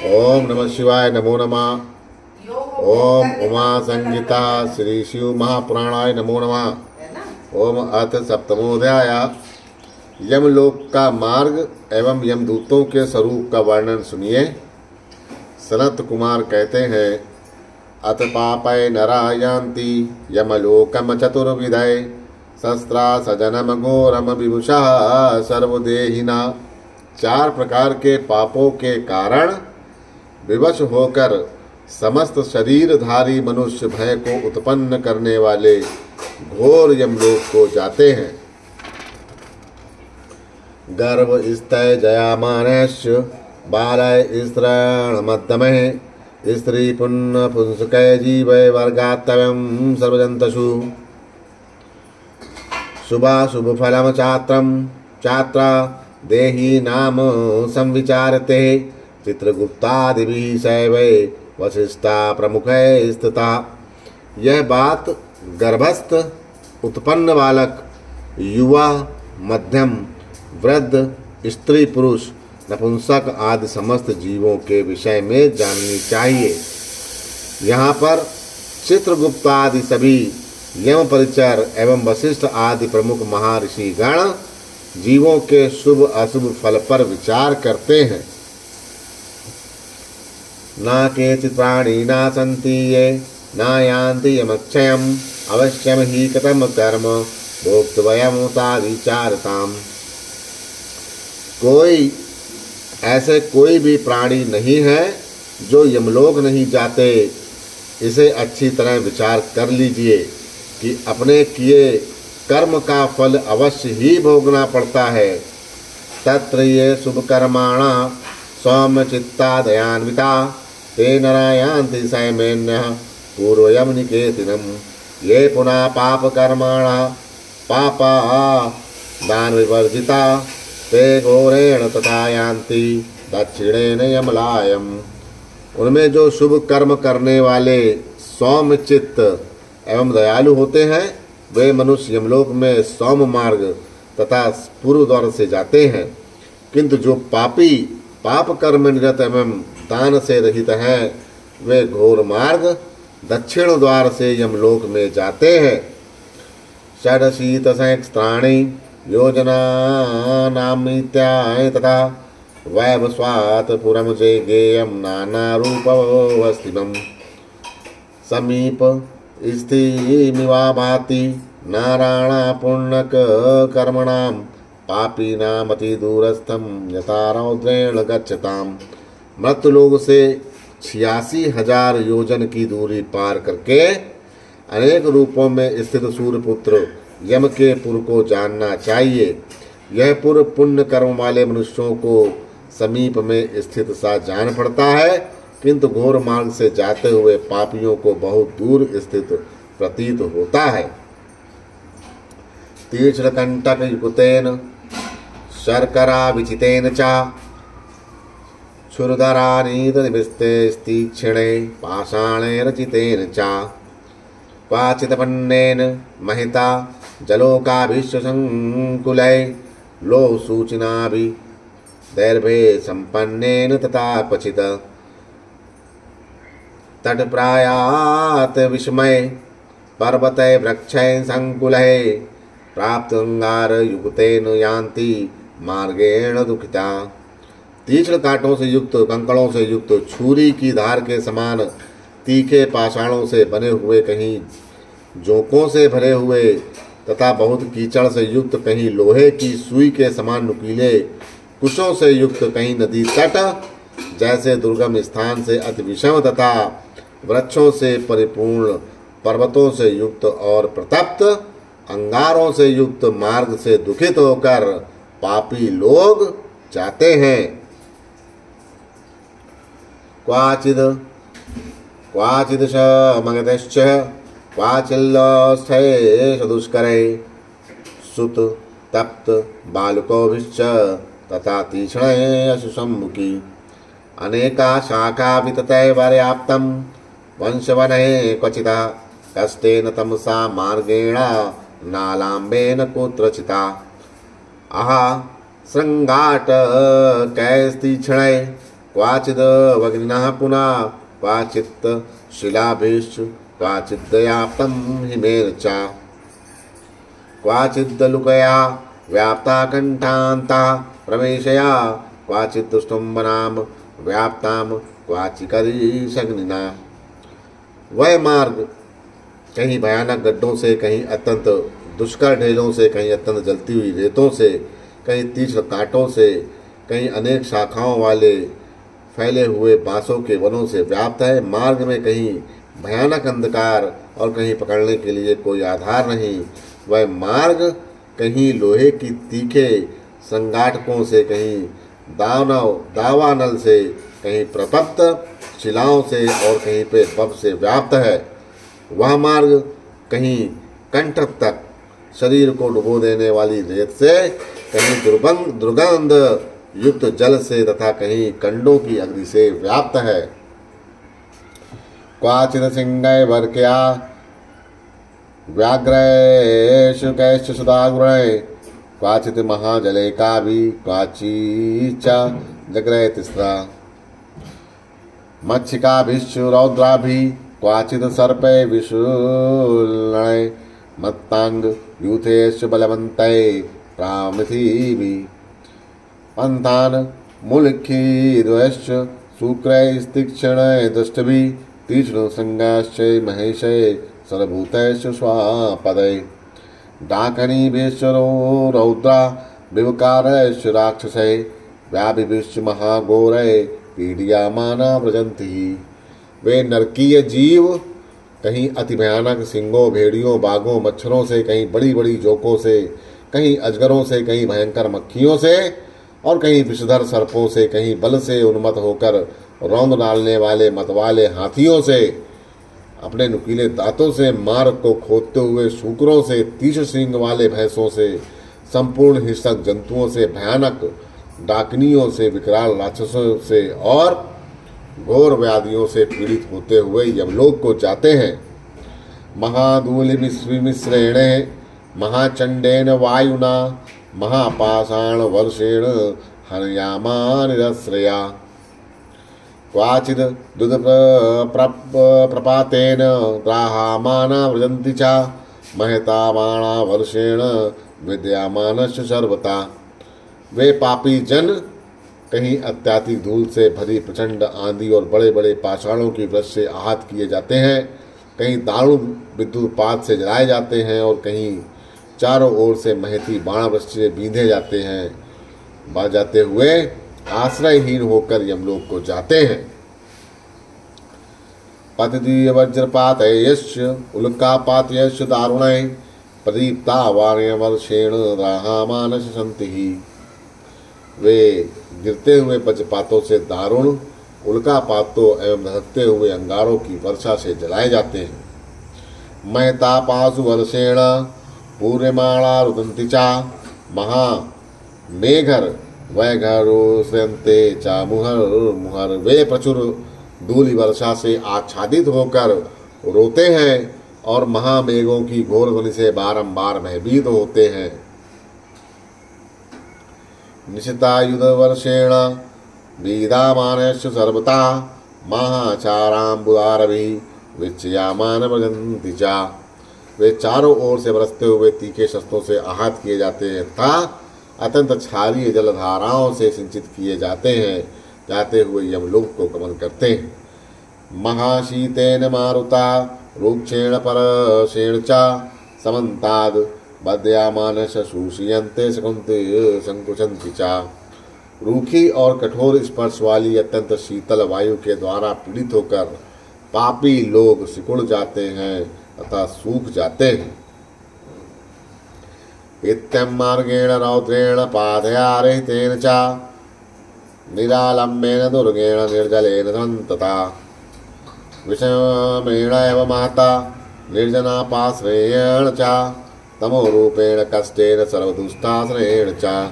ओम नमः शिवाय, नमो नमः। ओम उमा संगीता श्री शिव महापुराणाय नमो नमः। ओम अथ सप्तमोध्याय। यमलोक का मार्ग एवं यमदूतों के स्वरूप का वर्णन सुनिए। सनत कुमार कहते हैं, अथ पापय नरा यान्ति यमलोकम चतुर्विधय शस्त्रा सजनम घोरम विभुषः सर्वदेहिना। चार प्रकार के पापों के कारण विवश होकर समस्त शरीरधारी मनुष्य भय को उत्पन्न करने वाले घोर यमलोक को जाते हैं। गर्भ स्तय जयामानश्च बालय स्त्रण मध्यमः स्त्री पुण्य पुंसकय जीवय वर्गात्तव्यं सर्वजन्तुषु। शुभाशुभ फलम छात्रा देही नाम संविचारते चित्रगुप्तादिभिः सैवै वसिष्ठा प्रमुख स्थिता। यह बात गर्भस्थ, उत्पन्न बालक, युवा, मध्यम, वृद्ध, स्त्री पुरुष, नपुंसक आदि समस्त जीवों के विषय में जाननी चाहिए। यहाँ पर चित्रगुप्त आदि सभी यम परिचर एवं वशिष्ठ आदि प्रमुख महर्षि गण जीवों के शुभ अशुभ फल पर विचार करते हैं। न केचित् प्राणिना सन्ति ये न यान्ति यमक्षयम् अवश्यम हि कृतं कर्म भोक्तव्यमुताविचारताम्। कोई भी प्राणी नहीं है जो यमलोक नहीं जाते। इसे अच्छी तरह विचार कर लीजिए कि अपने किए कर्म का फल अवश्य ही भोगना पड़ता है। तत्र ये शुभ कर्माणा सौम्य चित्ता दयान्विता ते नरा यान्ति सैमेन्यः पूर्वयम निकेतनम्। ये पुनः पाप कर्माणा पापा दान विवर्जिता ते घोरेण तथा यान्ति दक्षिणेन यमलायम। उनमें जो शुभ कर्म करने वाले सौम्य चित्त एवं दयालु होते हैं वे मनुष्य यमलोक में सौम्य मार्ग तथा पूर्व द्वार से जाते हैं। किंतु जो पापी पाप कर्म निरत एवं दान से रहित हैं वे घोर मार्ग दक्षिण द्वार से यमलोक में जाते हैं। षडशीत सहस्राणि योजना नामित्याय तथा वैवस्वात् पुरम जे गेयम नाना रूपवस्थितम्। समीप स्थिमिवा भाति नारायण पुण्यक कर्मणां पापीनामति दूरस्थम यथा रौद्रेण गच्छताम्। मृत्युलोक से 86,000 योजन की दूरी पार करके अनेक रूपों में स्थित सूर्यपुत्र यम के पुर को जानना चाहिए। यह पुर पुण्य कर्म वाले मनुष्यों को समीप में स्थित सा जान पड़ता है, किंतु घोर मार्ग से जाते हुए पापियों को बहुत दूर स्थित प्रतीत होता है। तीक्ष्णकंटक युक्तेन शर्करा विचितेन चा क्षुरधरानीतनिविस्ते तीक्ष्णे पाषाणे रचितेन चा क्वाचिदपन्नेन महिता जलोकाभिश्वसंकुलै लो सूचनाभि दैर्भे संपन्नेन तथा क्वचित् तटप्रायात् विस्मय पर्वतै वृक्षै संकुलै प्राप्त अंगार युक्तेन यान्ति मार्गेण दुखिता। तीक्ष्ण कांटों से युक्त, कंकड़ों से युक्त, छुरी की धार के समान तीखे पाषाणों से बने हुए, कहीं जोंकों से भरे हुए तथा बहुत कीचड़ से युक्त, कहीं लोहे की सुई के समान नुकीले कुशों से युक्त, कहीं नदी तट जैसे दुर्गम स्थान से अति विषम तथा वृक्षों से परिपूर्ण, पर्वतों से युक्त और प्रतप्त अंगारों से युक्त मार्ग से दुखित होकर पापी लोग जाते हैं। क्वाचिदश मगधश्च क्वाचिल्लस्थैष दुष्करै सुत तप्त बालकोभिश्च तथा तीक्ष्णैषु सम्मुखी। अनेका शाखा विततै पर्याप्तं वंशवने क्वचिता कष्टेन तमसा मार्गेण नालाम्बेन कुत्रचिता। आहा श्रृंगाट कैस्तीक्ष्णे क्वाचिद वग्निनः पुनः क्वाचित् शिलाभिश्च क्वाचिद्दयाप्तं हिमेन च क्वाचिद्दलुकया व्याप्ता कंठान्ता प्रवेशया क्वाचित् स्तंभनाम व्याप्ताम क्वाचिकरीशग्निना। वह मार्ग कहीं भयानक गड्ढों से, कहीं अत्यंत दुष्कर ढेलों से, कहीं अत्यंत जलती हुई रेतों से, कहीं तीक्ष्ण कांटों से, कहीं अनेक शाखाओं वाले फैले हुए बांसों के वनों से व्याप्त है। मार्ग में कहीं भयानक अंधकार और कहीं पकड़ने के लिए कोई आधार नहीं। वह मार्ग कहीं लोहे की तीखे संगाटकों से, कहीं दावानल से, कहीं प्रतप्त शिलाओं से और कहीं पे बब से व्याप्त है। वह मार्ग कहीं कंठ तक शरीर को डुबो देने वाली रेत से, कहीं दुर्गंध युक्त जल से तथा कहीं कंडों की अग्नि से व्याप्त है। क्वाचित् सिंहै वर्क्या व्याघ्रैश्च कैश्च सुधाग्रै क्वाचित् महाजले काभि क्वाचिच्च जग्रै तिस्रा मत्स्यिकाभिश्च रौद्राभिः क्वाचित् सर्पै विशूलनै मत्तांग यूथेश्च बलवन्तै प्रामिथिभिः पंथान् मुलखीद्वयश्च शुक्रैस्तीक्ष्णै दष्टभिः तीक्ष्णशृङ्गाश्च महेशै सर्वभूतैश्च स्वापदै डाकणीभिश्च रौद्रा विवकारैश्च राक्षसै व्याभिभिश्च महाघोरै पीड्यमाना व्रजन्ति। वे नरकीय जीव कहीं अति भयानक सिंहों, भेड़ियों, बाघों, मच्छरों से, कहीं बड़ी बड़ी जोकों से, कहीं अजगरों से, कहीं भयंकर मक्खियों से और कहीं विषधर सर्पों से, कहीं बल से उन्मत्त होकर रौंद डालने वाले मतवाले हाथियों से, अपने नुकीले दांतों से मार्ग को खोदते हुए शूकरों से, तीक्ष्ण सींग वाले भैंसों से, संपूर्ण हिंसक जंतुओं से, भयानक डाकनियों से, विकराल राक्षसों से और घोर व्याधियों से पीड़ित होते हुए यमलोक को जाते हैं। महाधूलि मिश्रेण महाचंडेन वायुना महापाषाण वर्षेण हनयामा निरश्रया क्वाचिद् दुध प्रपातेन द्राहामाना व्रजन्ति च महता बाणा वर्षेण विद्यामानश्च सर्वता। वे पापी जन कहीं अत्याधिक धूल से भरी प्रचंड आंधी और बड़े बड़े पाषाणों की वृष्टि से आहत किए जाते हैं, कहीं दारुण विद्युतपात से जलाए जाते हैं और कहीं चारों ओर से महती बाण वृष्टि से बींधे जाते हैं, जाते हुए आश्रयहीन होकर यमलोक को जाते हैं। पतिदीय वज्रपातयश्च उल्कापातयश्च दारुणै प्रदीप्ता वार्यवर्षेण राहामानश सन्ति। वे गिरते हुए वज्रपातों से, दारुण उल्कापातों एवं धधकते हुए अंगारों की वर्षा से जलाए जाते हैं। महतापासु वर्षेण पूर्यमाणा रुदन्ति च महामेघर वैघरोस्यन्ते च मुहर। वे प्रचुर धूलि वर्षा से आच्छादित होकर रोते हैं और महामेघों की घोर ध्वनि से बारंबार भयभीत होते हैं। निशितायुध वर्षेण वीदामानश्च सर्वता महाचाराम्बुदारभिः विच्यमान व्रजन्ति च। वे चारों ओर से बरसते हुए तीखे शस्त्रों से आहत किए जाते हैं तथा अत्यंत क्षारीय जलधाराओं से सिंचित किए जाते हैं, जाते हुए यमलोक को गमन करते हैं। महाशीतेन मारुता रुक्षेण परशेण च समन्ताद् बद्यामानश शूषयन्ते संकुचन्ति च। रूखी और कठोर स्पर्श वाली अत्यंत शीतल वायु के द्वारा पीड़ित होकर पापी लोग सिकुड़ जाते हैं तथा सूख जाते हैं। इत्यं मार्गेण रौद्रेण पादयारहितेन च निरालम्बेन दुर्गेण निर्जलेन सन्तता विषमेण एव महता निर्जनापाश्रयेण च तमोरूपेण कष्टेन सर्वदुष्टाश्रयेण च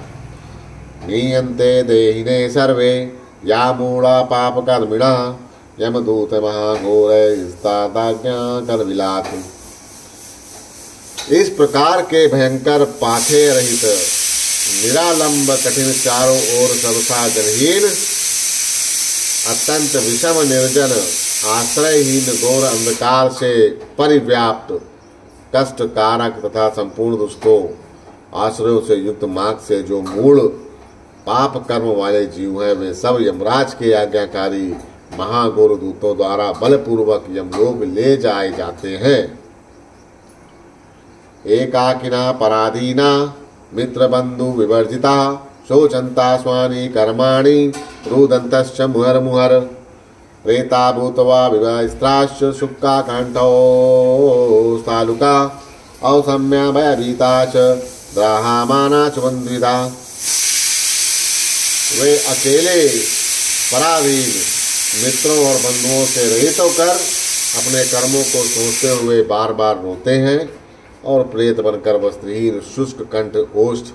नीयन्ते देहिने सर्वे या मूढा पापकर्मिणः यमदूत महाघोरैस्तादाज्ञाकरविलात्। इस प्रकार के भयंकर पाथे रहित निरालंब कठिन चारों ओर सरसा जलहीन अत्यंत विषम निर्जन आश्रयहीन घोर अंधकार से परिव्याप्त कष्टकारक तथा संपूर्ण दुष्टों आश्रयों से युक्त मार्ग से जो मूल पाप कर्म वाले जीव हैं, वे सब यमराज के आज्ञाकारी महाघोर दूतों द्वारा बलपूर्वक यमलोक ले जाए जाते हैं। एकाकिना पराधीना मित्र बंधु विवर्जिता शोचंता स्वानि कर्माणि रुदन्तश्च मुहर्मुहर प्रेता भूतवा विवास्त्राश्च शुक्का कांठौ स्थालुका औसम्या भयभीता च द्राहामाना च बंधुविदा। वे अकेले पराधीन मित्रों और बंधुओं से रहित होकर अपने कर्मों को सोचते हुए बार बार रोते हैं और प्रेत बनकर वस्त्रहीन शुष्क कंठ ओष्ठ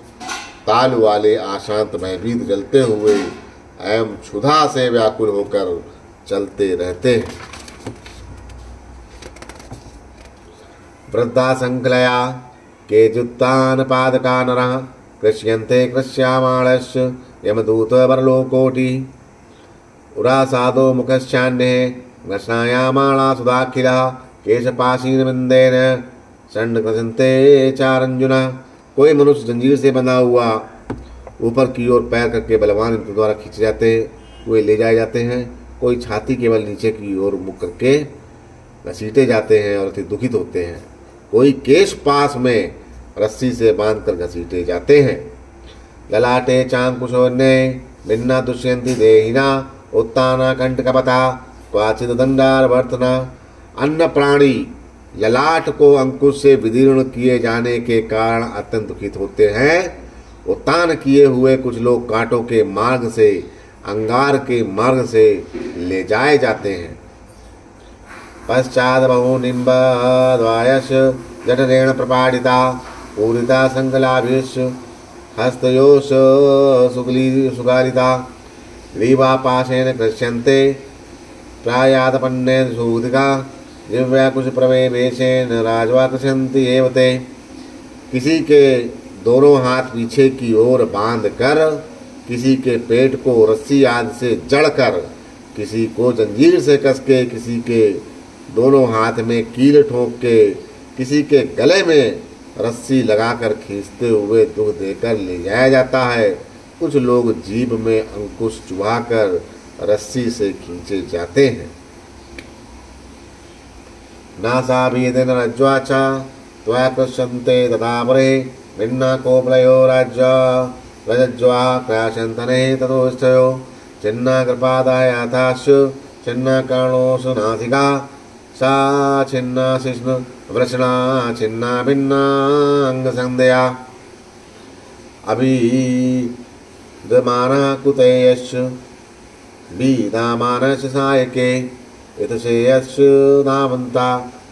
तालु वाले अशांत भयभीत जलते हुए एवं क्षुधा से व्याकुल होकर चलते रहते हैं। वृद्धा संकलया केजुत्तान पादका नरः कृष्यन्ते कृष्यामाणस्य यमदूत वरलोकोटि उरासादो मुखश्चान्ये घ्नश्नायामाणा सुधाखिलः केशपाशीनबिन्देन षण्डकृशन्ते चारंजुना। कोई मनुष्य जंजीर से बंधा हुआ ऊपर की ओर पैर करके बलवान इनके द्वारा खींचे जाते हुए ले जाए जाते हैं। कोई छाती केवल नीचे की ओर मुख करके घसीटे जाते हैं और अति दुखित होते हैं। कोई केश पास में रस्सी से बांधकर घसीटे जाते हैं। ललाटे चांकुशोन्ये भिन्ना दुष्यंती देहिना उत्ताना कंटकपथा क्वाचित दंडारवर्तना। अन्य प्राणी ललाट को अंकुश से विदीर्ण किए जाने के कारण अत्यंत दुखित होते हैं। उत्तान किए हुए कुछ लोग कांटों के मार्ग से अंगार के मार्ग से ले जाए जाते हैं। पश्चात बहु निम्बद्वायश जठरेण प्रपाडिता पूरिता संकलाभिष हस्तयोश सुगालिता लीवापाशेन कृष्यन्ते प्रायातपन्ने सूदिका दिव्याकुश प्रवेशेन राजवा कृष्यन्ति एव ते। किसी के दोनों हाथ पीछे की ओर बांध कर, किसी के पेट को रस्सी आदि से जड़कर, किसी को जंजीर से कस के, किसी के दोनों हाथ में कील ठोक के, किसी के गले में रस्सी लगाकर खींचते हुए दुख देकर ले जाया जाता है। कुछ लोग जीभ में अंकुश चुभाकर रस्सी से खींचे जाते हैं। नासाभिदेन रज्ज्वाचा त्वया कृष्यन्ते तथा परे भिन्ना कोपलयो राज्य रजज्वा क्राशन्तने ततोष्ठयो छिन्ना कृपादायाथाश्च छिन्ना कर्णोषु नासिका सा छिन्ना शिष्णु वृषणा छिन्ना भिन्ना अंगसंध्या अभिदमाना कुतेयश्च बीदामानश्च सायके इतशेयश्च नावन्ता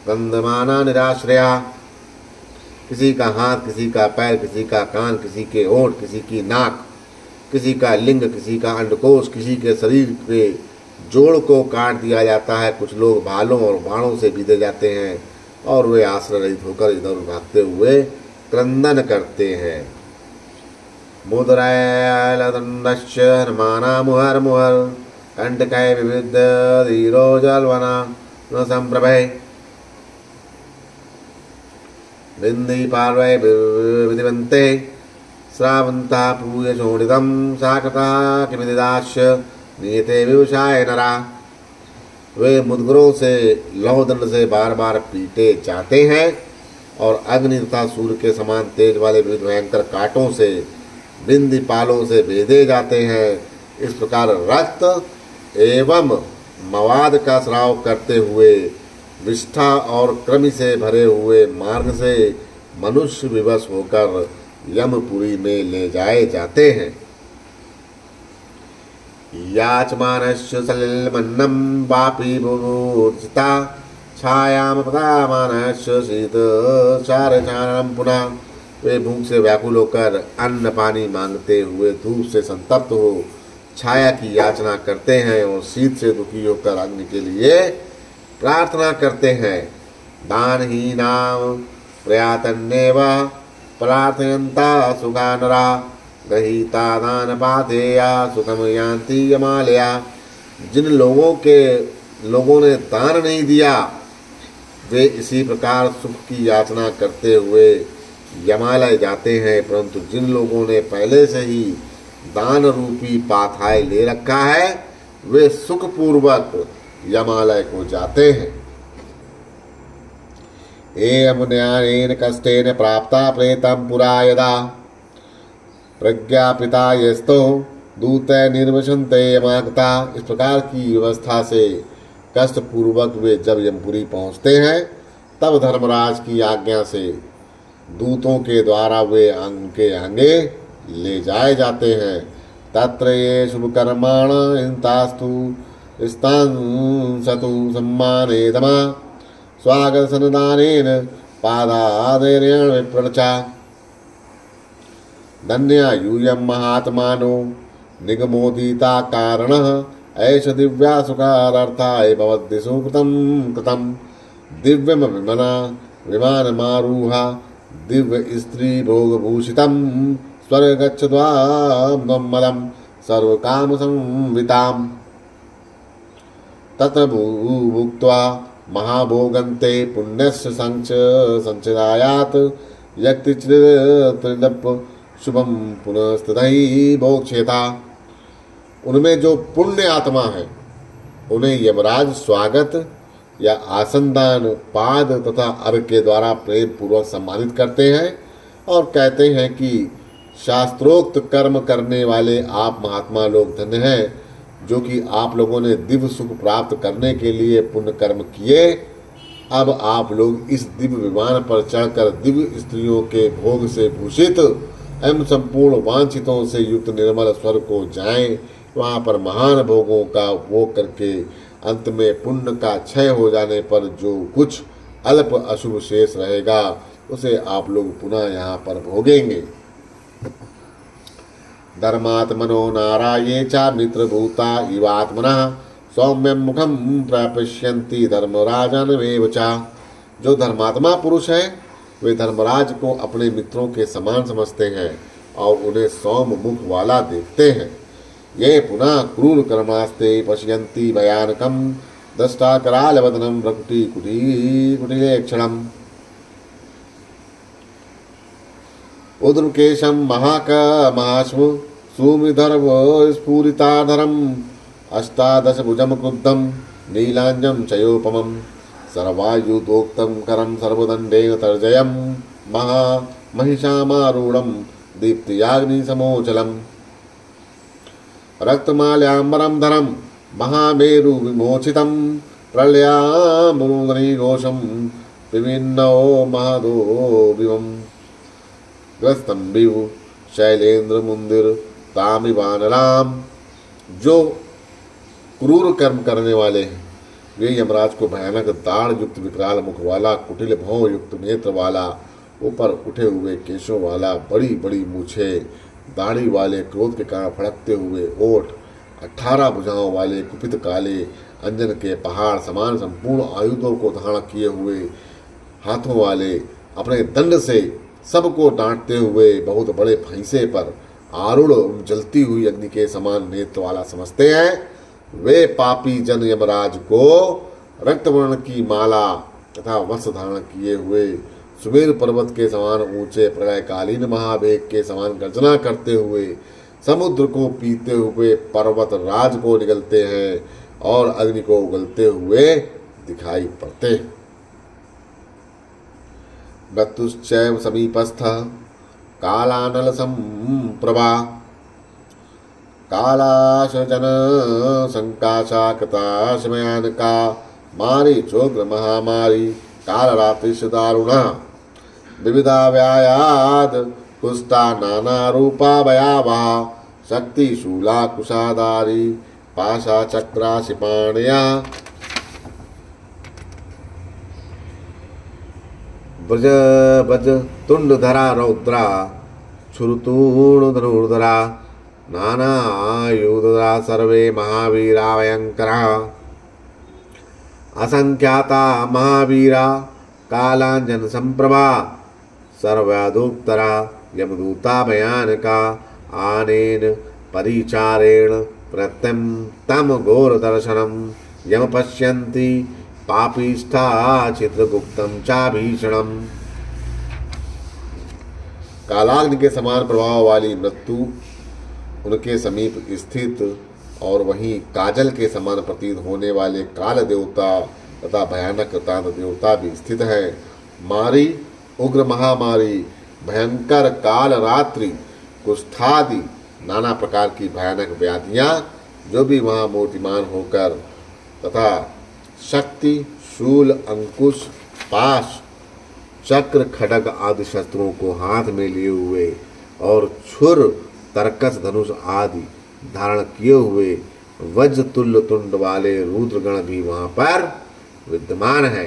गन्धमाना निराश्रया। किसी का हाथ, किसी का पैर, किसी का कान, किसी के होंठ, किसी की नाक, किसी का लिंग, किसी का अंडकोश, किसी के शरीर के जोड़ को काट दिया जाता है। कुछ लोग भालों और बाणों से बीते जाते हैं और वे आश्रय रहित होकर इधर भागते हुए क्रंदन करते हैं। मुद्रायलदंडश्च हनुमाना मुहर मुहर कंटकै विविध धीरो जलवना न संप्रभे बिंदी पार्वै विधिवन्ते श्रावन्ता पूय शोणितं साकृता किमिदिदाश्च नियते विवशाय नरा। वे मुद्गरों से लौहदंड से बार बार पीटे जाते हैं और अग्नि तथा सूर्य के समान तेज वाले विविध भयंकर कांटों से बिंदी पालों से भेदे जाते हैं। इस प्रकार रक्त एवं मवाद का स्राव करते हुए विष्ठा और कृमि से भरे हुए मार्ग से मनुष्य विवश होकर यमपुरी में ले जाए जाते हैं। याचमानस्य सलिलमन्नं वापि बुभूषिता छायां पदामानस्य शीतचारचारणं पुनः। वे भूख से व्याकुल होकर अन्न पानी मांगते हुए धूप से संतप्त हो छाया की याचना करते हैं और शीत से दुखी होकर अग्नि के लिए प्रार्थना करते हैं। दानहीनां प्रयातन्नेव प्रार्थयन्ता सुखा नरा गृहीता दानपाथेया सुखम यान्ति यमालया। जिन लोगों ने दान नहीं दिया वे इसी प्रकार सुख की याचना करते हुए यमालय जाते हैं, परंतु जिन लोगों ने पहले से ही दान रूपी पाथाय ले रखा है वे सुखपूर्वक यमालय को जाते हैं। एवं न्यायेन कष्टेन प्राप्ता प्रेतम पुरा यदा प्रज्ञापिता यस्तो दूते निर्वसन्ते यमागता। इस प्रकार की व्यवस्था से कष्ट पूर्वक वे जब यमपुरी पहुँचते हैं तब धर्मराज की आज्ञा से दूतों के द्वारा वे उनके आगे ले जाए जाते हैं। तत्र ये शुभ कर्माण इंतास्तु स्तांसतु सम्मानेदमा स्वागत सनदानेन पादादेरेण विप्रणचा धन्या यूयं महात्मानो निगमोदिता कारणः ऐष दिव्या सुखार्थाय भवद्दिशो कृतं दिव्यम विमानमारूहा दिव्य स्त्री भोगभूषितं स्वर्गच्छद्वामलं सर्वकाम संविताम् तत्र भुक्त्वा महाभोगन्ते पुण्यस्य संचिदायात् यक्तिचिदप शुभम पुनस्तथै भोक्ष्येता। उनमें जो पुण्य आत्मा है उन्हें यमराज स्वागत या आसनदान पाद तथा अर्घ के द्वारा प्रेम पूर्वक सम्मानित करते हैं और कहते हैं कि शास्त्रोक्त कर्म करने वाले आप महात्मा लोग धन्य हैं, जो कि आप लोगों ने दिव्य सुख प्राप्त करने के लिए पुण्य कर्म किए। अब आप लोग इस दिव्य विमान पर चढ़कर दिव्य स्त्रियों के भोग से भूषित एवं संपूर्ण वांछितों से युक्त निर्मल स्वर्ग को जाएं। वहाँ पर महान भोगों का उपभोग करके अंत में पुण्य का क्षय हो जाने पर जो कुछ अल्प अशुभ शेष रहेगा उसे आप लोग पुनः यहाँ पर भोगेंगे। धर्मात्मनो नाराये चा मित्रभूता इवात्मनः सौम्यं मुखं प्राप्स्यन्ति धर्मराजनमेव चा। जो धर्मात्मा पुरुष है वे धर्मराज को अपने मित्रों के समान समझते हैं और उन्हें सौम्य मुख वाला देखते हैं। ये पुनः क्रूर कर्मास्ते पश्यन्ति भयानकं दष्टा करालवदनं प्रकुटी कुटिलेक्षणम् उद्रकेशं महाश्व सुमृधर्व स्फुरिताधरम् अष्टादशभुजं क्रुद्धं नीलांजं चयोपमं सर्वायुधोक्तं करं सर्वदण्डेन तर्जयं महिषामारूढं दीप्तियाग्निसमोचलम् रक्तमाल्याम्बरं धरं महामेरु विमोचितं प्रलयाम्बुदरीघोषं विभिन्नो महदो विवं ग्रस्तंबिव शैलेन्द्र मुंदिर तामिवानलाम। जो क्रूर कर्म करने वाले हैं वे यमराज को भयानक दाढ़ युक्त विकराल मुख वाला, कुटिल भौं युक्त नेत्र वाला, ऊपर उठे हुए केशों वाला, बड़ी बड़ी मूछे, दाढ़ी वाले, क्रोध के कारण फड़कते हुए ओठ, 18 भुजाओं वाले, कुपित काले अंजन के पहाड़ समान संपूर्ण आयुधों को धारण किए हुए हाथों वाले, अपने दंड से सबको डांटते हुए बहुत बड़े फैंसे पर आरूढ़ जलती हुई अग्नि के समान नेत्र वाला समझते हैं। वे पापी जन यमराज को रक्तवर्ण की माला तथा वस्त्र धारण किए हुए सुमेर पर्वत के समान ऊंचे प्रलयकालीन महावेग के समान गर्जना करते हुए समुद्र को पीते हुए पर्वत राज को निगलते हैं और अग्नि को उगलते हुए दिखाई पड़ते हैं। मृत्युश्चैव समीपस्थः कालानल संप्रभा कालाशजन संकाशाकृताशमयानका मारीचोग्र महामारी कालरात्रिश दारुणा विविधा व्यायाद कुष्ठा नाना रूपा भयावहा शक्ति शूला कुशाधारी पाशा चक्रा शिपाणया ब्रज ब्रज तुंडधरा रौद्रा छुरुतूण धनुर्धरा नानायुधरा सर्वे महावीरा भयंकरा असंख्याता महावीरा कालांजन संप्रभा सर्वाधुक्तरा यमदूता भयानका आनेन परिचारेण प्रत्यं तम घोर दर्शनम यम पश्यन्ति पापिष्ठा चित्रगुप्तम चाभीषणम। कालाग्नि के समान प्रभाव वाली मृत्यु उनके समीप स्थित और वहीं काजल के समान प्रतीत होने वाले काल देवता तथा भयानक तांत देवता भी स्थित है। मारी उग्र महामारी, भयंकर काल रात्रि, कुष्ठादि नाना प्रकार की भयानक व्याधियां जो भी वहां मूर्तिमान होकर तथा शक्ति, शूल, अंकुश, पाश, चक्र, खड्ग आदि शस्त्रों को हाथ में लिए हुए और छुर, तरकस, धनुष आदि धारण किए हुए वज्र तुल्य तुंड वाले रुद्रगण भी वहां पर विद्यमान है।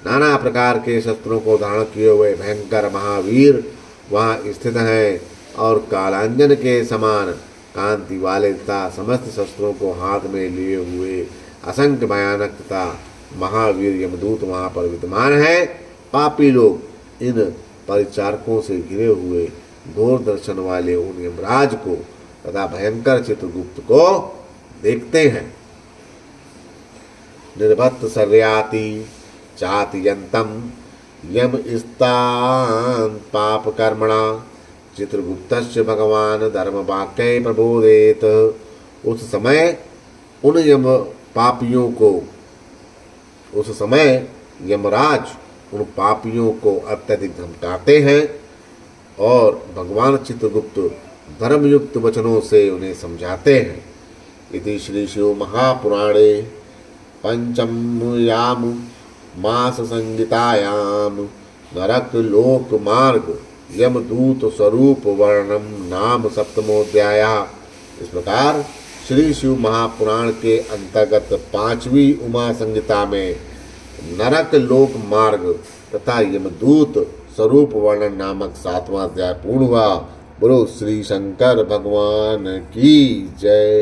नाना प्रकार के शस्त्रों को धारण किए हुए भयंकर महावीर वहां स्थित हैं और कालांजन के समान कांति वाले तथा समस्त शस्त्रों को हाथ में लिए हुए असंख्य भयानक तथा महावीर यमदूत वहां पर विद्यमान है। पापी लोग इन परिचारकों से घिरे हुए घोर दर्शन वाले उन यमराज को तथा भयंकर चित्रगुप्त को देखते हैं। निर्भत्त सर्याति चातियंतम यम स्तान पाप कर्मणा चित्रगुप्तस्य भगवान धर्म वाक्य प्रबोधेत। उस समय उन यम पापियों को, उस समय यमराज उन पापियों को अत्यधिक धमकाते हैं और भगवान चित्रगुप्त धर्मयुक्त वचनों से उन्हें समझाते हैं। इति श्री शिव महापुराणे पंचम्याम मास संहितायाम नरक लोक मार्ग यमदूत स्वरूप वर्णम नाम सप्तमोध्याय। इस प्रकार श्री शिव महापुराण के अंतर्गत 5वीं उमा संहिता में नरक लोक मार्ग तथा यमदूत स्वरूप वर्णन नामक 7वां अध्याय पूर्ण हुआ। बोलो श्री शंकर भगवान की जय।